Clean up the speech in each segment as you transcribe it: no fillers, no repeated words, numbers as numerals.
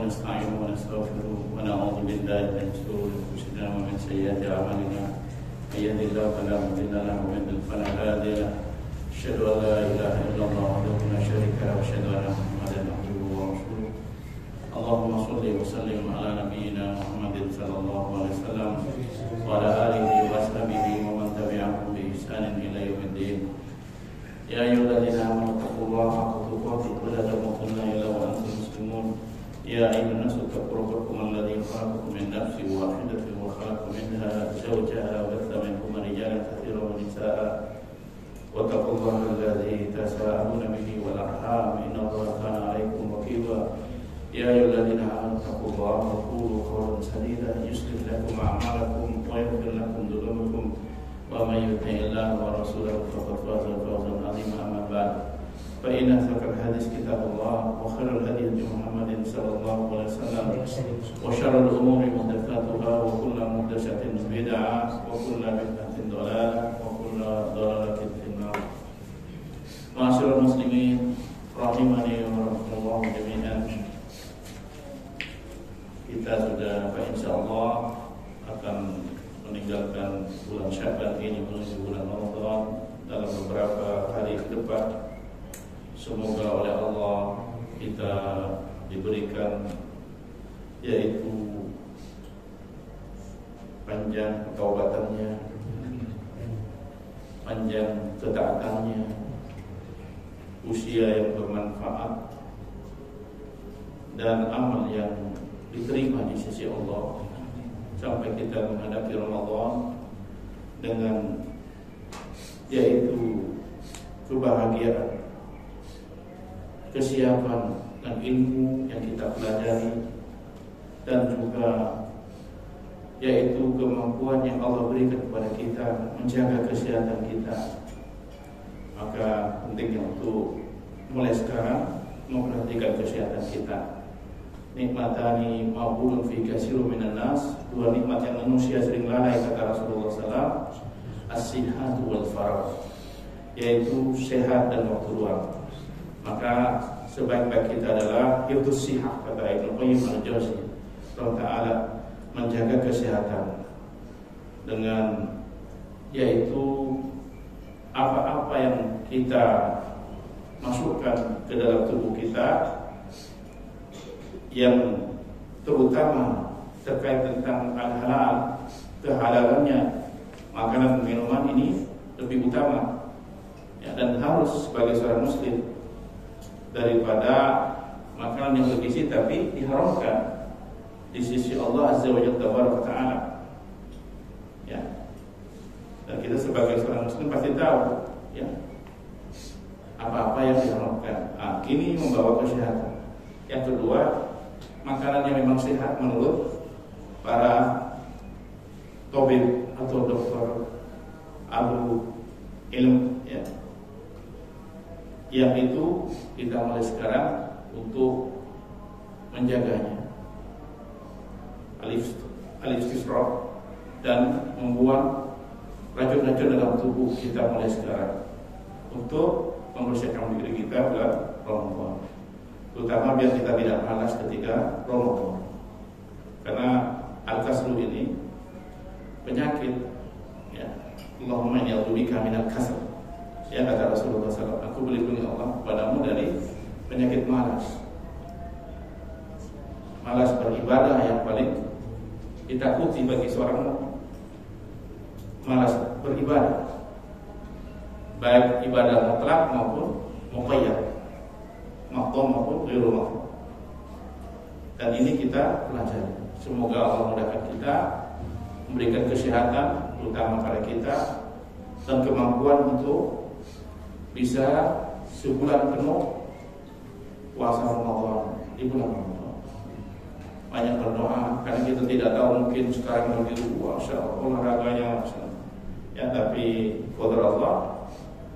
ونستعينه ونستغفره ونعوذ بالله من شرور أنفسنا ومن سيئات أعمالنا من يهد الله فلا مضل له ومن يضلل فلا هادي له أشهد أن لا إله إلا الله وحده لا شريك له وأشهد أن محمدا عبده ورسوله اللهم صل وسلم على نبينا محمد صلى الله عليه وسلم وعلى آله وصحبه ومن تبعهم بإحسان إلى يوم الدين يا أيها الذين آمنوا اتقوا الله حق تقاته ولا تموتن إلا وأنتم مسلمون يا أيها الناس اتقوا ربكم الذي خلقكم من نفس واحدة وخلق منها زوجها وبث منهما رجالا كثيرا ونساء واتقوا الله الذي تساءلون به والأرحام إن الله كان عليكم رقيبا يا أيها الذين آمنوا اتقوا الله وقولوا قولا سديدا يصلح لكم أعمالكم ويغفر لكم ذنوبكم ومن يطع الله ورسوله فقد فاز فوزا عظيما أما بعد فإن أصدق الحديث كتاب الله وخير الهدي هدي محمد صلى الله عليه وسلم وشر الأمور محدثاتها وكل محدثة بدعة وكل بدعة ضلالة وكل ضلالة في النار. Ma'asyiral muslimin rahimani wa rahimakumullah jami'an. Kita sudah insyaallah akan meninggalkan bulan Sya'ban ini menuju bulan Ramadan dalam beberapa hari ke depan. Semoga oleh Allah kita diberikan yaitu panjang ketaubatannya, panjang ketaatannya, usia yang bermanfaat dan amal yang diterima di sisi Allah sampai kita menghadapi Ramadan dengan yaitu kebahagiaan, kesiapan dan ilmu yang kita pelajari dan juga yaitu kemampuan yang Allah berikan kepada kita menjaga kesehatan kita. Maka pentingnya untuk mulai sekarang memperhatikan kesehatan kita. Nikmatani ma'bulun fi katsirun minan nas, dua nikmat yang manusia sering lalai kata Rasulullah SAW, as-sihhatu wal faragh, yaitu sehat dan waktu luang. Maka sebaik-baik kita adalah hifdzus sihah kata Ibnu Qayyim al-Jauziyah Allah Ta'ala, menjaga kesehatan dengan yaitu apa-apa yang kita masukkan ke dalam tubuh kita yang terutama terkait tentang al-halal, kehalalannya makanan dan minuman ini lebih utama ya, dan harus sebagai seorang muslim daripada makanan yang bergizi tapi diharamkan di sisi Allah Azza wa Jalla. Ya. Dan kita sebagai seorang muslim pasti tahu ya apa-apa yang diharamkan. Ini membawa kesehatan. Yang kedua, makanan yang memang sehat menurut para tabib atau dokter ahli ilmu ya. Yang itu kita mulai sekarang untuk menjaganya, al-istishraq, dan membuang racun-racun dalam tubuh kita mulai sekarang untuk membersihkan diri kita bulan Ramadan, terutama biar kita tidak malas ketika Ramadan. Karena al-kaslu ini penyakit ya. Allahumma inni a'udzubika minal kasal. Ya kata Rasulullah SAW, aku berlindung ya Allah padamu dari penyakit malas. Malas beribadah yang paling ditakuti bagi seorang mukmin. Malas beribadah, baik ibadah mutlak maupun muqayyad, maqdum maupun ghairu maqdum. Dan ini kita pelajari. Semoga Allah mudahkan kita, memberikan kesehatan terutama pada kita dan kemampuan untuk bisa sebulan penuh puasa Ramadan di bulan Ramadan. Banyak berdoa karena kita tidak tahu, mungkin sekarang lagi puasa olahraganya ya, tapi qadar Allah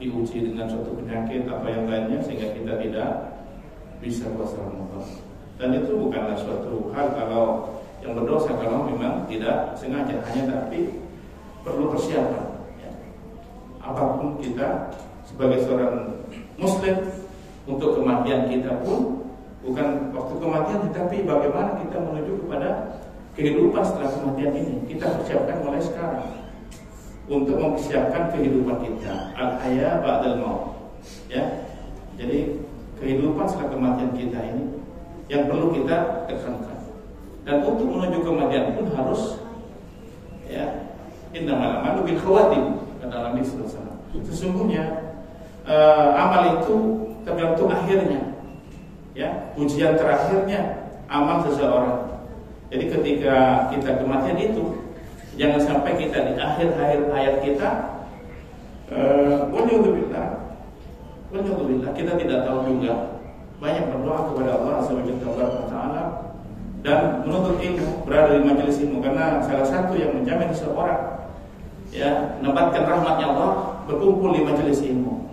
diuji dengan suatu penyakit apa yang lainnya sehingga kita tidak bisa puasa Ramadan. Dan itu bukanlah suatu hal kalau yang berdosa kalau memang tidak sengaja, hanya tapi perlu persiapan ya. Apapun kita sebagai seorang muslim, untuk kematian kita pun bukan waktu kematian, tetapi bagaimana kita menuju kepada kehidupan setelah kematian ini. Kita persiapkan mulai sekarang untuk mempersiapkan kehidupan kita. Al-haya ba'dal maut. Ya. Jadi kehidupan setelah kematian kita ini yang perlu kita tekankan. Dan untuk menuju kematian pun harus, ya, innamal a'malu bil khawatim, kata Nabi sallallahu alaihi wasallam. Sesungguhnya amal itu tergantung akhirnya, ya, ujian terakhirnya amal seseorang. Jadi ketika kita kematian itu, jangan sampai kita di akhir hayat kita waliyadzubillah, kita tidak tahu juga. Banyak berdoa kepada Allah Azza wa Jalla dan menuntut ilmu, berada di majelis ilmu, karena salah satu yang menjamin seseorang, ya, mendapatkan rahmatnya Allah, berkumpul di majelis ilmu.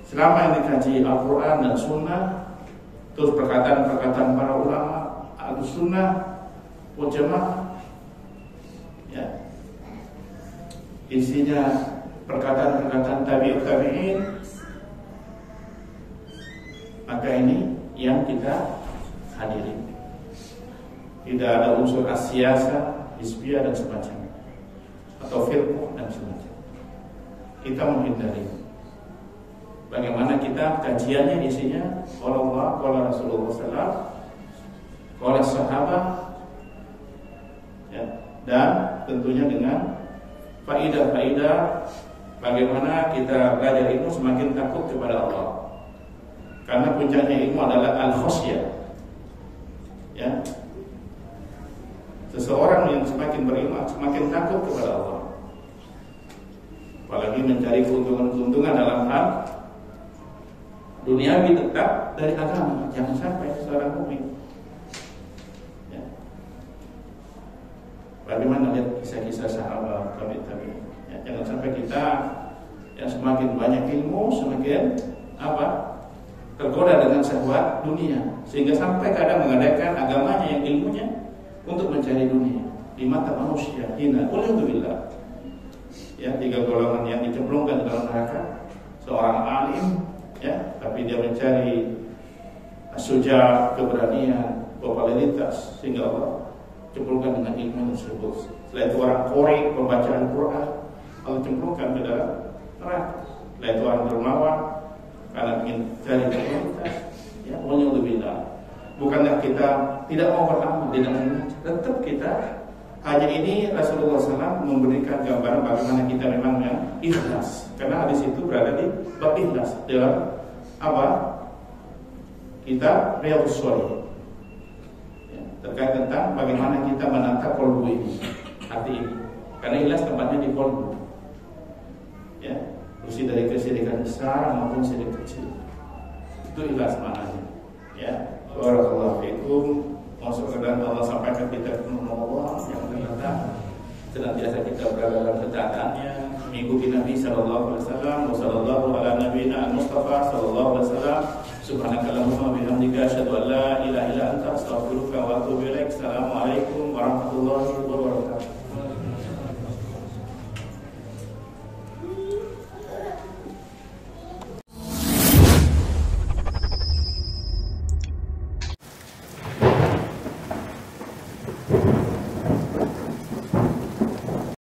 Selama yang dikaji Al-Quran dan Sunnah, terus perkataan-perkataan para ulama Al-Sunnah wal Jamaah, ya, isinya perkataan-perkataan tabi'in, maka ini yang kita hadiri. Tidak ada unsur asyasa, hizbiyah dan semacamnya, atau firqah dan semacamnya. Kita menghindari. Bagaimana kita kajiannya isinya qala Allah, qala Rasulullah sallallahu, qala sahabat, ya, dan tentunya dengan faidah-faidah bagaimana kita belajar ilmu semakin takut kepada Allah. Karena puncaknya ilmu adalah al-khasyah. Ya. Seseorang yang semakin berilmu semakin takut kepada Allah. Apalagi mencari keuntungan-keuntungan dalam hal duniawi tetap dari agama. Jangan sampai seorang mukmin, ya. Bagaimana lihat kisah-kisah sahabat tabi'in, ya, jangan sampai kita yang semakin banyak ilmu semakin tergoda dengan syahwat dunia, sehingga sampai kadang mengadakan agamanya yang ilmunya untuk mencari dunia. Di mata manusia hina. Waliyadzubillah. Ya, 3 golongan yang dicemplungkan dalam neraka. Seorang alim, ya, tapi dia mencari suja, keberanian, popularitas, sehingga Allah cemplungkan dengan ilmu tersebut. Setelah itu orang qori, pembacaan Quran, Allah cemplungkan ke dalam neraka. Setelah itu orang dermawan karena ingin cari popularitas, ya, waliyadzubillah. Bukanlah kita tidak mau beramal, tidak mau, tetap kita. Hanya ini Rasulullah SAW memberikan gambaran bagaimana kita memang yang ikhlas. Karena hadis itu berada di bab ikhlas dalam kitab Riyadhus Shalihin, ya, terkait tentang bagaimana kita menata kolbu ini, hati ini. Karena ikhlas tempatnya di kolbu, ya, bersih dari kesyirikan besar maupun syirik kecil. Itu ikhlas maknanya, ya. Barakallahu fiikum. Masuk ke dalam Allah sampaikan kita kepada Allah yang ternyata senantiasa kita berada dalam ketaatannya, mengikuti Nabi sallallahu alaihi wasallam, wa sallallahu ala nabiyina al-Mustafa sallallahu alaihi wasallam. Subhanakallahumma wa bihamdika asyhadu an la